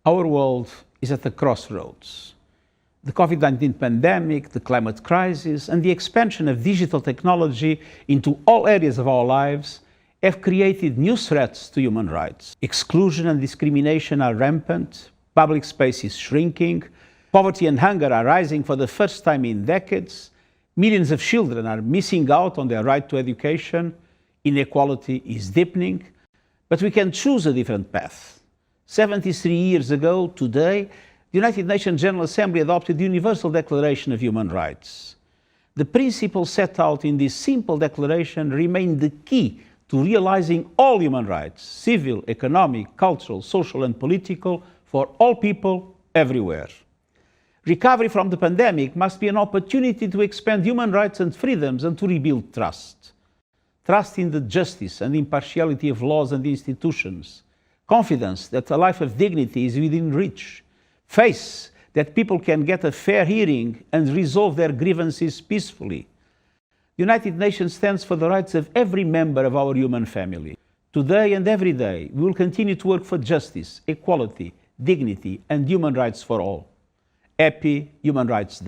Our world is at the crossroads. The COVID-19 pandemic, the climate crisis, and the expansion of digital technology into all areas of our lives have created new threats to human rights. Exclusion and discrimination are rampant, public space is shrinking, poverty and hunger are rising for the first time in decades, millions of children are missing out on their right to education, inequality is deepening, but we can choose a different path. 73 years ago, today, the United Nations General Assembly adopted the Universal Declaration of Human Rights. The principles set out in this simple declaration remain the key to realizing all human rights, civil, economic, cultural, social and political, for all people, everywhere. Recovery from the pandemic must be an opportunity to expand human rights and freedoms and to rebuild trust. Trust in the justice and impartiality of laws and institutions. Confidence that a life of dignity is within reach. Faith that people can get a fair hearing and resolve their grievances peacefully. The United Nations stands for the rights of every member of our human family. Today and every day, we will continue to work for justice, equality, dignity, and human rights for all. Happy Human Rights Day.